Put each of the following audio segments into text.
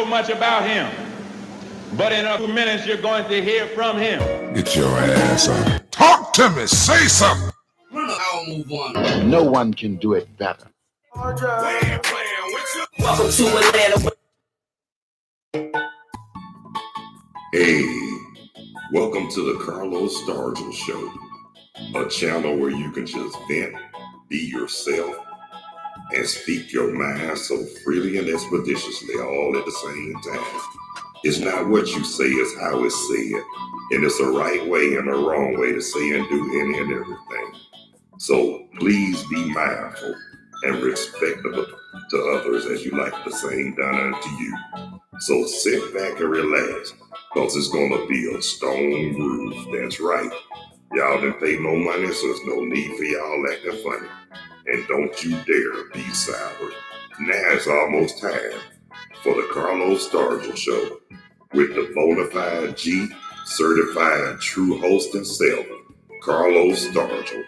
so much about him. But in a few minutes, you're going to hear from him. Get your ass up. Talk to me. Say something. I'll move on. No one can do it better. Welcome to Atlanta. Hey, welcome to the Carlos Stargell Show, a channel where you can just vent, be yourself, and speak your mind so freely and expeditiously all at the same time. It's not what you say, it's how it's said. And it's a right way and a wrong way to say and do any and everything. So please be mindful and respectable to others as you like the same done unto you. So sit back and relax, because it's going to be a stone groove. That's right. Y'all didn't pay no money, so there's no need for y'all acting funny. And don't you dare be sour. Now it's almost time for the Carlos Stargell Show with the bona fide G certified true host himself, Carlos Stargell.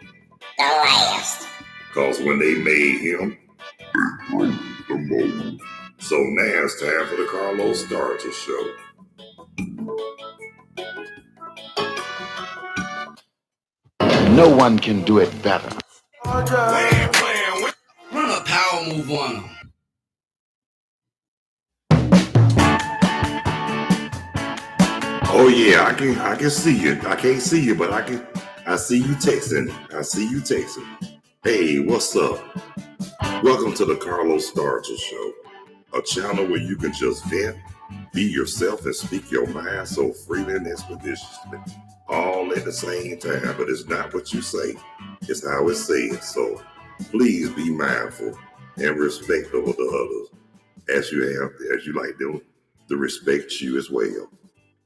The last. Because when they made him, they broke the mold. So now it's time for the Carlos Stargell Show. No one can do it better. Run a power move on them. Oh yeah, I can see you. I can't see you, but I see you texting. Hey, what's up? Welcome to the Carlos Stargell Show, a channel where you can just vent, be yourself, and speak your mind so freely and expeditiously, all at the same time. But it's not what you say, it's how it's said. So please be mindful and respectful to others, as you like them to respect you as well.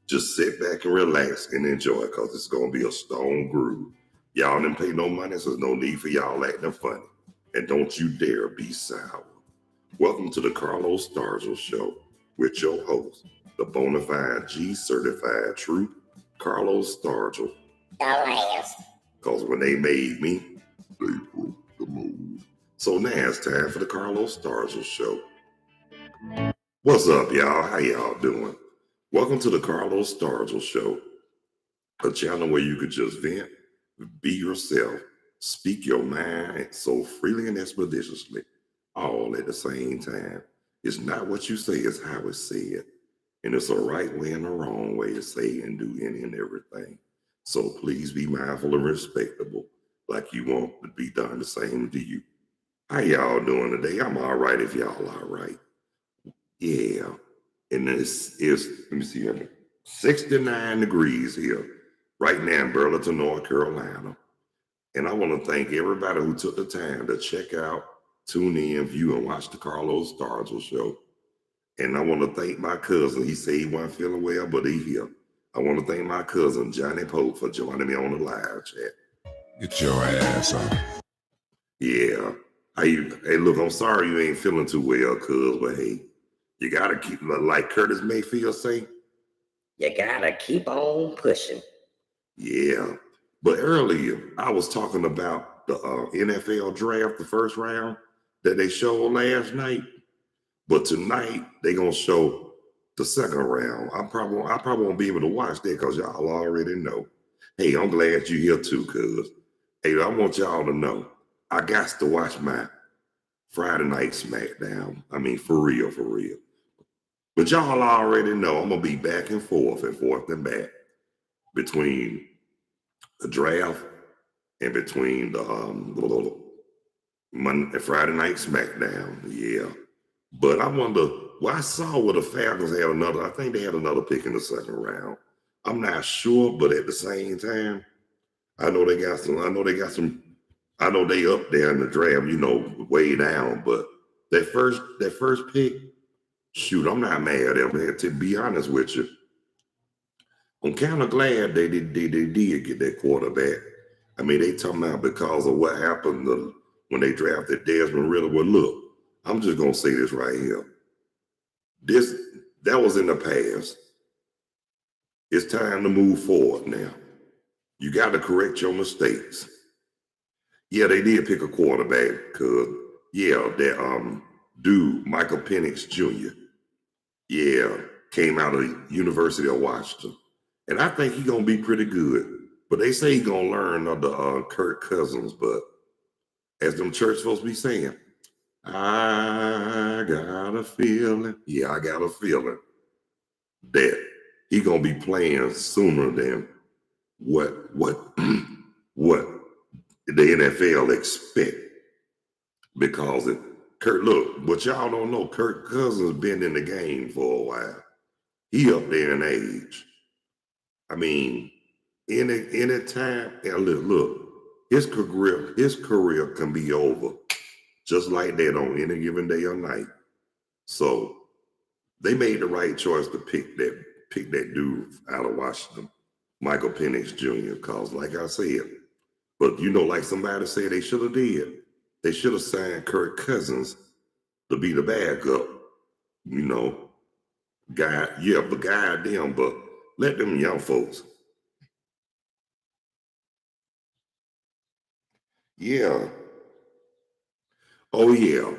Just sit back and relax and enjoy, because it's going to be a stone groove. Y'all didn't pay no money, so there's no need for y'all acting funny. And don't you dare be sour. Welcome to the Carlos Stargell Show with your host, the bona fide G certified true Carlos Stargell. The last. Because when they made me, they broke the mold. So now it's time for the Carlos Stargell Show. What's up, y'all? How y'all doing? Welcome to the Carlos Stargell Show, a channel where you could just vent, be yourself, speak your mind so freely and expeditiously, all at the same time. It's not what you say, it's how it's said. And it's a right way and a wrong way to say and do any and everything. So please be mindful and respectable, like you want to be done the same to you. How y'all doing today? I'm all right if y'all all right. Yeah. And this is, let me see here, 69 degrees here right now in Burlington, North Carolina. And I want to thank everybody who took the time to check out, tune in, view, and watch the Carlos Stargell Show. And I want to thank my cousin. He said he wasn't feeling well, but he's here. I want to thank my cousin, Johnny Pope, for joining me on the live chat. Get your ass up. Yeah. Hey, look, I'm sorry you ain't feeling too well, cuz, but hey, you got to keep, like Curtis Mayfield say, You gotta keep on pushing. yeah. But earlier, I was talking about the NFL draft, the first round that they showed last night. But tonight, they're going to show the second round. I probably won't be able to watch that because y'all already know. Hey, I'm glad you're here too, cuz. Hey, I want y'all to know, I got to watch my Friday night SmackDown. I mean, for real. But y'all already know I'm going to be back and forth and back between the draft and between the Friday night SmackDown. Yeah. But I wonder, well, I saw where the Falcons had I think they had another pick in the second round. I'm not sure, but at the same time, I know they up there in the draft, way down, but that first pick, shoot, I'm not mad at them. To be honest with you, I'm kind of glad they did get that quarterback. I mean, they talking about because of what happened when they drafted Desmond Ritter. Well, look, I'm just going to say this right here. That was in the past. It's time to move forward now. You got to correct your mistakes. Yeah, they did pick a quarterback because, that dude, Michael Penix Jr., Yeah, came out of the University of Washington. And I think he's going to be pretty good. But they say he's going to learn under Kirk Cousins. But as them church folks be saying, I got a feeling. Yeah, I got a feeling that he going to be playing sooner than what what the NFL expect. Because look, what y'all don't know, Kirk Cousins been in the game for a while. He up there in age. I mean, any time, and look, his career can be over just like that on any given day or night. So they made the right choice to pick that dude out of Washington, Michael Penix Jr. Because, like I said, but like somebody said, they should have did. They should have signed Kirk Cousins to be the backup. Guide them, but let them young folks. Yeah. Oh yeah,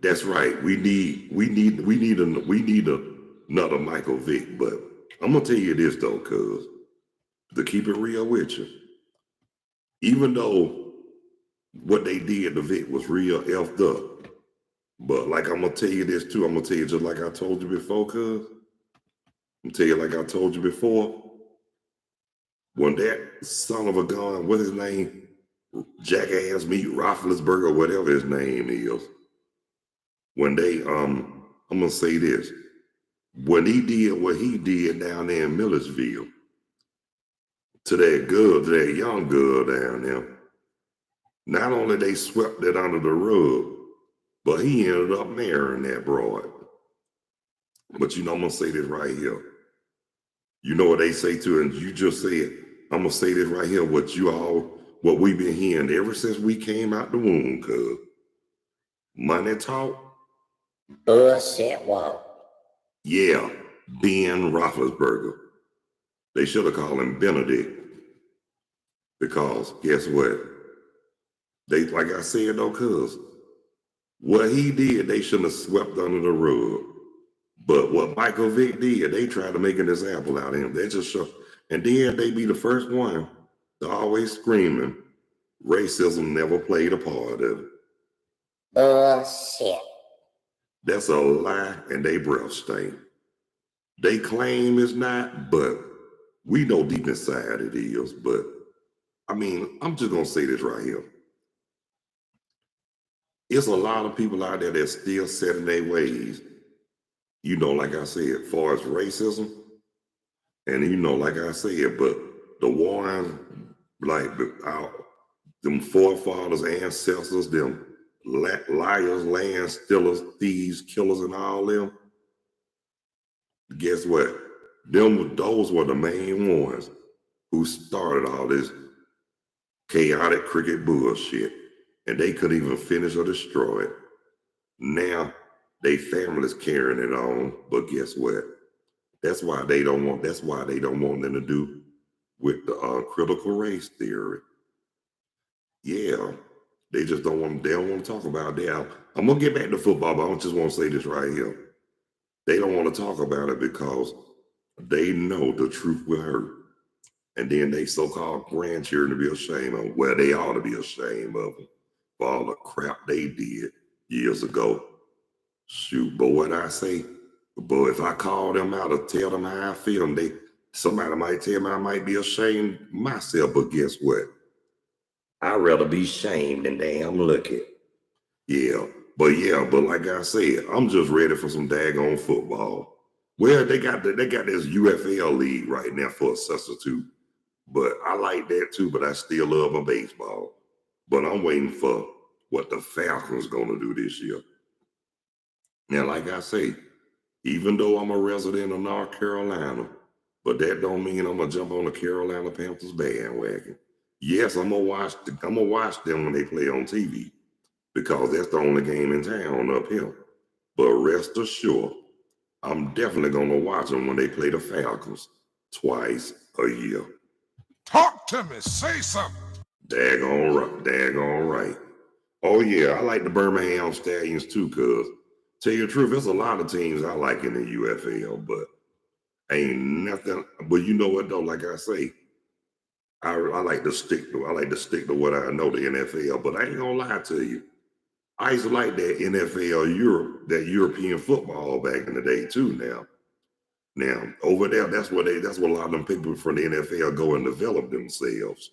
that's right. We need another Michael Vick. But I'm gonna tell you this though, cuz to keep it real with you, even though what they did to Vick was real effed up, but like I'm gonna tell you this too. I'm gonna tell you just like I told you before, cuz. I'm gonna tell you like I told you before. When that son of a gun, what's his name? Jackass Meat Roethlisberger, whatever his name is. When they, I'm gonna say this. When he did what he did down there in Millersville, to that young girl down there, not only they swept it under the rug, but he ended up marrying that broad. But I'm gonna say this right here. You know what they say to it, and you just said, I'm gonna say this right here, what we've been hearing ever since we came out the womb, cuz. Money talk. Bullshit walk. Yeah, Ben Roethlisberger. They should have called him Benedict. Because guess what? They, like I said though, cuz, what he did, they shouldn't have swept under the rug. But what Michael Vick did, they tried to make an example out of him. They just show, and then they be the first one to always screaming, racism never played a part of it. Bullshit. That's a lie, and they breath stink. They claim it's not, but we know deep inside it is. But I mean, I'm just gonna say this right here. It's a lot of people out there that's still set in their ways. Like I said, as far as racism, and like I said, but the ones like them forefathers, ancestors, them liars, land stealers, thieves, killers, and all them. Guess what? Those were the main ones who started all this chaotic cricket bullshit, and they couldn't even finish or destroy it. Now they families carrying it on, but guess what? That's why they don't want them to do with the critical race theory. Yeah, they just don't want. They don't want to talk about that. I'm gonna get back to football, but I just want to say this right here. They don't want to talk about it because they know the truth will hurt. And then they so-called grandchildren to be ashamed of. Well, they ought to be ashamed of them for all the crap they did years ago. Shoot, but what I say, but if I call them out or tell them how I feel, somebody might tell me I might be ashamed myself, but guess what? I'd rather be shamed than damn lucky. Yeah, but like I said, I'm just ready for some daggone football. Well, they got this UFL league right now for a substitute. But I like that too, but I still love my baseball. But I'm waiting for what the Falcons going to do this year. Now, like I say, even though I'm a resident of North Carolina, but that don't mean I'm going to jump on the Carolina Panthers bandwagon. Yes, I'm going to watch them when they play on TV because that's the only game in town up here. But rest assured, I'm definitely going to watch them when they play the Falcons twice a year. Talk to me. Say something. Daggone right. Oh yeah, I like the Birmingham Stallions too, cuz Tell you the truth, there's a lot of teams I like in the UFL, but ain't nothing. But you know what though? Like I say, I like to stick to what I know, the NFL. But I ain't gonna lie to you. I used to like that NFL Europe, that European football back in the day too. Now over there, that's what a lot of them people from the NFL go and develop themselves.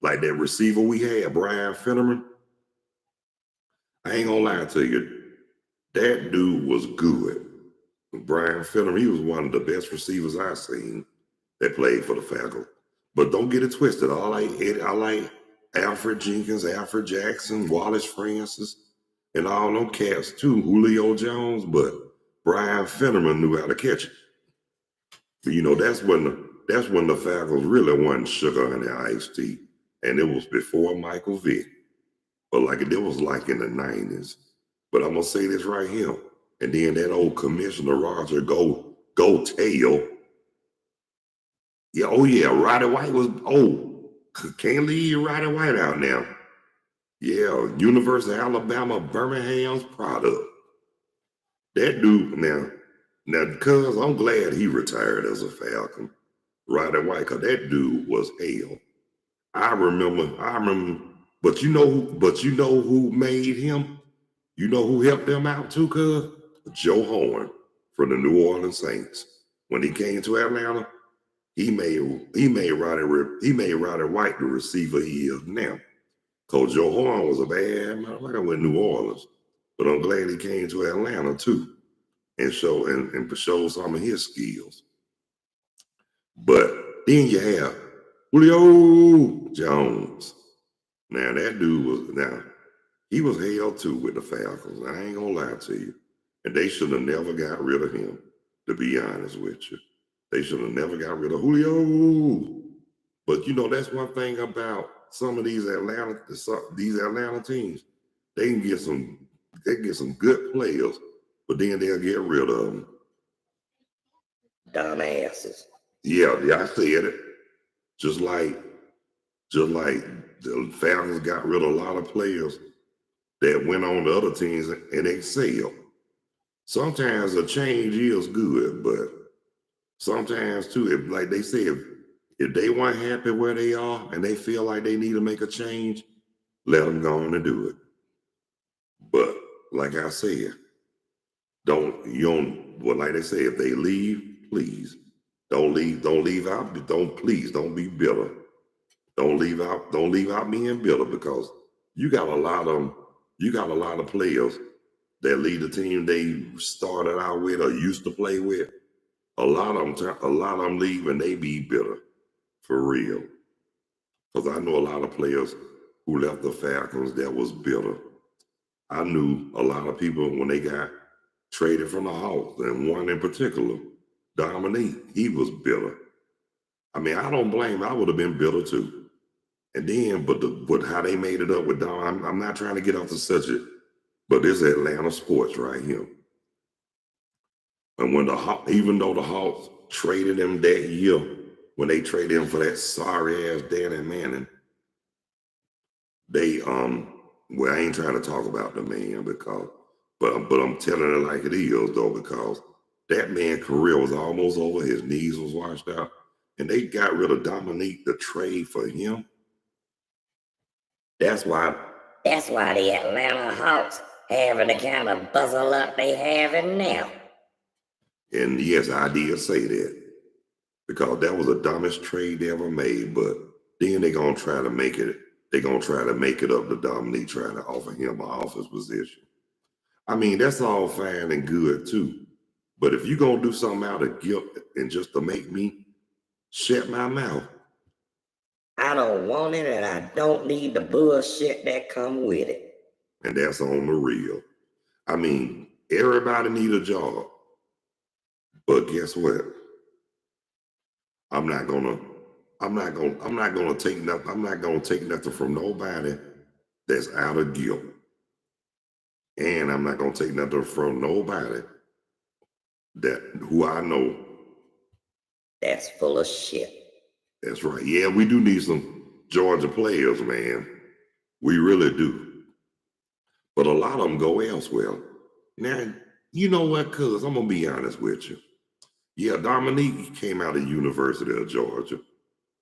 Like that receiver we had, Brian Finneran. I ain't gonna lie to you, that dude was good. Brian Finneran, he was one of the best receivers I've seen that played for the Falcons. But don't get it twisted. I like Alfred Jenkins, Alfred Jackson, Wallace Francis, and all them cats too, Julio Jones, but Brian Finneran knew how to catch it. But you know, that's when the Falcons really won sugar and the iced tea. And it was before Michael Vick. But like it was like in the 90s. But I'm gonna say this right here. And then that old Commissioner Roger go tail. Yeah, oh yeah, Roddy White was can't leave Roddy White out now. Yeah, University of Alabama, Birmingham's product. That dude now because I'm glad he retired as a Falcon, Roddy White, because that dude was hell. I remember, but you know who made him? You know who helped them out too, cuz? Joe Horn from the New Orleans Saints. When he came to Atlanta, he made Roddy White the receiver he is now. Cause Joe Horn was a bad motherfucker with New Orleans. But I'm glad he came to Atlanta too and show some of his skills. But then you have Julio Jones. Now that dude he was hell too with the Falcons. I ain't gonna lie to you. And they should have never got rid of him, to be honest with you. They should have never got rid of Julio. But you know, that's one thing about some of these Atlanta teams. They can get some good players, but then they'll get rid of them. Dumbasses. Yeah, I said it. Just like the Falcons got rid of a lot of players that went on to other teams and excelled. Sometimes a change is good, but sometimes too, if like they say, if they weren't happy where they are and they feel like they need to make a change, let them go on and do it. But like I said, like they say, if they leave, please don't leave out. Don't be bitter. Don't leave out being bitter, because you got a lot of players that lead the team they started out with or used to play with. A lot of them leave and they be bitter for real. Because I know a lot of players who left the Falcons that was bitter. I knew a lot of people when they got traded from the Hawks, and one in particular, Dominique, he was bitter. I mean, I don't blame him. I would have been bitter too. And then, but how they made it up with Dom, I'm not trying to get off the subject, but this is Atlanta sports right here. And even though the Hawks traded him that year, when they traded him for that sorry ass Danny Manning, they well, I ain't trying to talk about the man but I'm telling it like it is though, because that man's career was almost over, his knees was washed out, and they got rid of Dominique to trade for him. That's why the Atlanta Hawks having the kind of bustle up they having now. And yes, I did say that, because that was the dumbest trade they ever made. But then they're gonna try to make it. They're gonna try to make it up to Dominique, trying to offer him an office position. I mean, that's all fine and good too. But if you're gonna do something out of guilt and just to make me shut my mouth, I don't want it, and I don't need the bullshit that come with it. And that's on the real. I mean, everybody need a job. But guess what? I'm not gonna take nothing from nobody that's out of guilt. And I'm not gonna take nothing from nobody who I know that's full of shit. That's right. Yeah, we do need some Georgia players, man. We really do. But a lot of them go elsewhere. Now, You know what, cuz I'm gonna be honest with you. Yeah, Dominique came out of University of Georgia.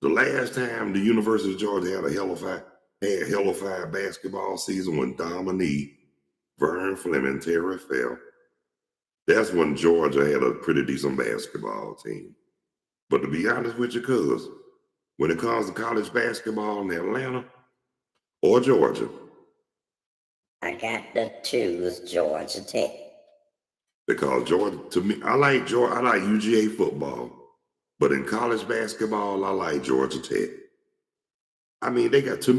The last time the University of Georgia had a hellified basketball season when Dominique, Vern Fleming, Terry fell. That's when Georgia had a pretty decent basketball team. But to be honest with you, cuz, when it comes to college basketball in Atlanta or Georgia, I got to choose Georgia Tech. because Georgia, to me, I like UGA football, but in college basketball, I like Georgia Tech. I mean, they got a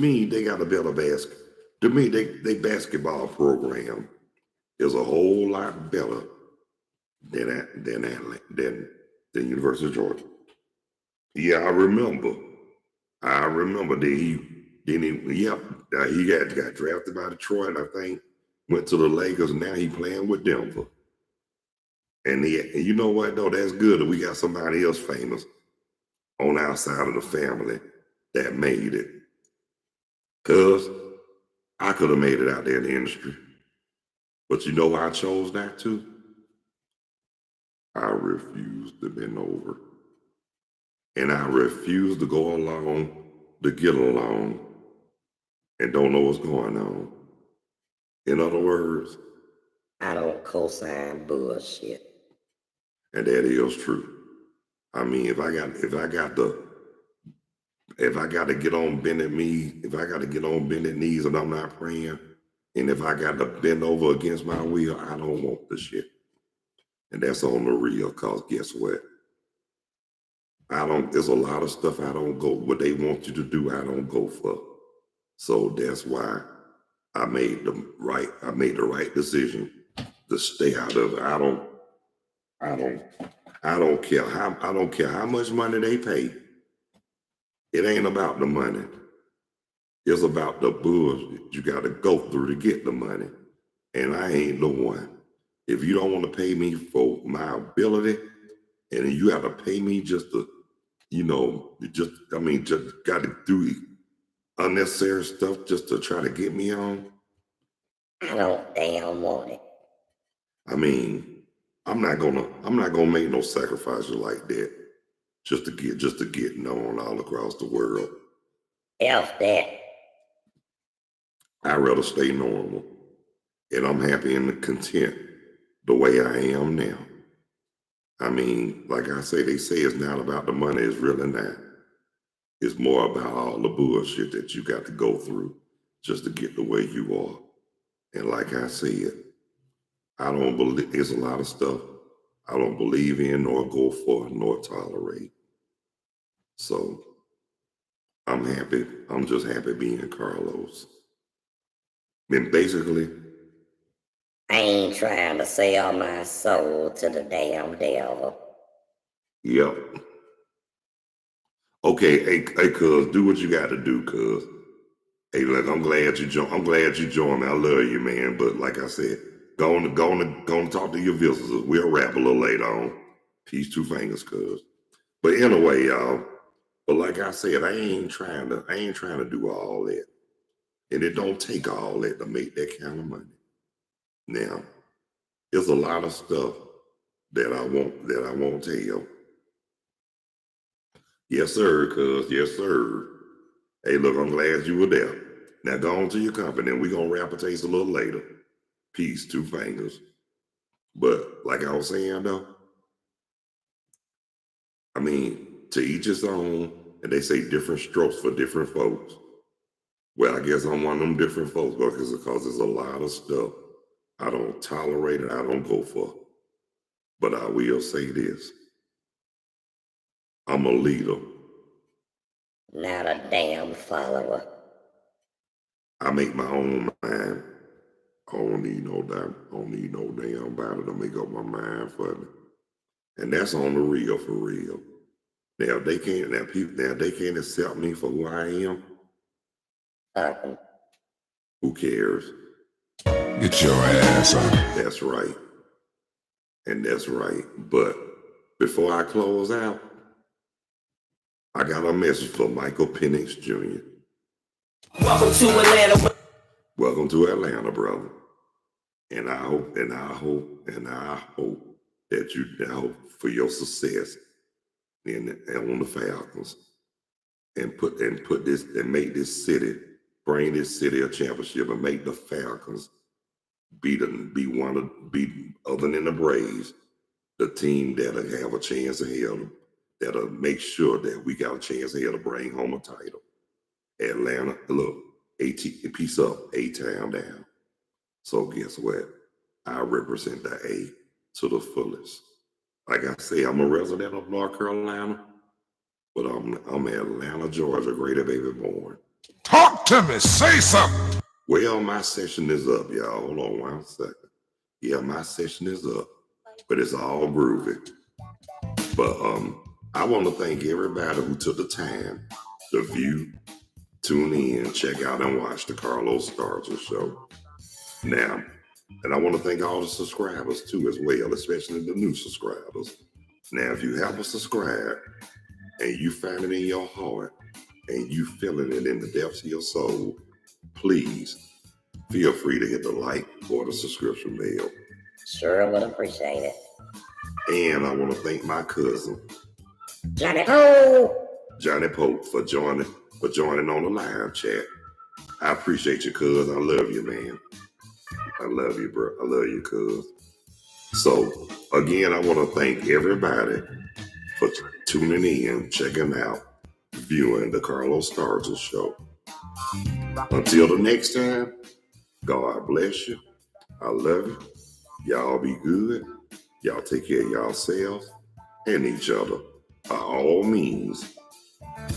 better basket. To me, they basketball program is a whole lot better than University of Georgia. Yeah, I remember that he got drafted by Detroit, I think, went to the Lakers, and now he playing with Denver. And you know what though, that's good that we got somebody else famous on our side of the family that made it. Cause I could have made it out there in the industry. But you know why I chose not to? I refused to bend over. And I refused to go along to get along and don't know what's going on. In other words, I don't co-sign bullshit. and that is true. I mean, if I got to get on bended knees and I'm not praying, and if I got to bend over against my will, I don't want the shit. And that's on the real, cause guess what? There's a lot of stuff I don't go, what they want you to do, I don't go for. So that's why I made the right decision to stay out of it. I don't care how much money they pay. It ain't about the money. It's about the bullshit you got to go through to get the money. And I ain't the one. If you don't want to pay me for my ability, and you have to pay me just to, just got to do unnecessary stuff just to try to get me on. I don't damn want it. I mean, I'm not gonna make no sacrifices like that just to get known all across the world. F that. I'd rather stay normal, and I'm happy and content the way I am now. I mean, like I say, they say it's not about the money. It's really not. It's more about all the bullshit that you got to go through just to get the way you are. And like I said, there's a lot of stuff I don't believe in, nor go for, nor tolerate. So I'm happy. I'm just happy being Carlos. And basically, I ain't trying to sell my soul to the damn devil. yep. Okay, hey, cuz, do what you got to do, cuz. Hey, look, I'm glad you joined me. I love you, man. But like I said, go on talk to your visitors. We'll rap a little later on. Peace, two fingers, cuz. But anyway, y'all. But like I said, I ain't trying to do all that. And it don't take all that to make that kind of money. Now, there's a lot of stuff that I won't tell. Yes, sir, cuz. Yes, sir. Hey, look, I'm glad you were there. Now go on to your company, and we're going to rap a taste a little later. Peace, two fingers. But like I was saying, though, I mean, to each his own, and they say different strokes for different folks. Well, I guess I'm one of them different folks because there's a lot of stuff I don't tolerate and I don't go for. But I will say this. I'm a leader. Not a damn follower. I make my own mind. I don't need no damn body to make up my mind for me. And that's on the real, for real. Now if they can't accept me for who I am, who cares? Get your ass on. That's right. And that's right. But before I close out, I got a message for Michael Penix Jr. Welcome to Atlanta. Welcome to Atlanta, brother. And I hope that I hope for your success on the Falcons and put this and make this city, bring this city a championship and make the Falcons be other than the Braves, the team that'll have a chance ahead, that'll make sure that we got a chance ahead to bring home a title. Atlanta, look, piece up, A-Town down. So guess what? I represent the A to the fullest. Like I say, I'm a resident of North Carolina, but I'm Atlanta, Georgia, greater baby born. Talk to me. Say something. Well, my session is up, y'all. Hold on 1 second. Yeah, my session is up, but it's all groovy. But I want to thank everybody who took the time to view, tune in, check out, and watch the Carlos Stargell Show. Now, and I want to thank all the subscribers too as well, especially the new subscribers. Now, if you haven't subscribed and you find it in your heart and you feeling it in the depths of your soul, please feel free to hit the like or the subscription bell. Sure would appreciate it. And I want to thank my cousin, Johnny Poe, for joining on the live chat. I appreciate you, cuz. I love you, man. I love you, bro. I love you, cuz. So, again, I want to thank everybody for tuning in, checking out, viewing the Carlos Stargell Show. Until the next time, God bless you. I love you. Y'all be good. Y'all take care of yourselves and each other by all means.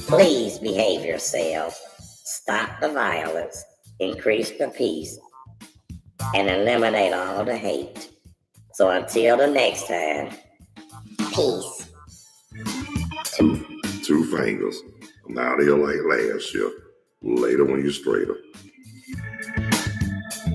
please behave yourselves. Stop the violence, increase the peace, and eliminate all the hate. So until the next time, peace. Two fingers. I'm out here like last year. Later when you're straighter.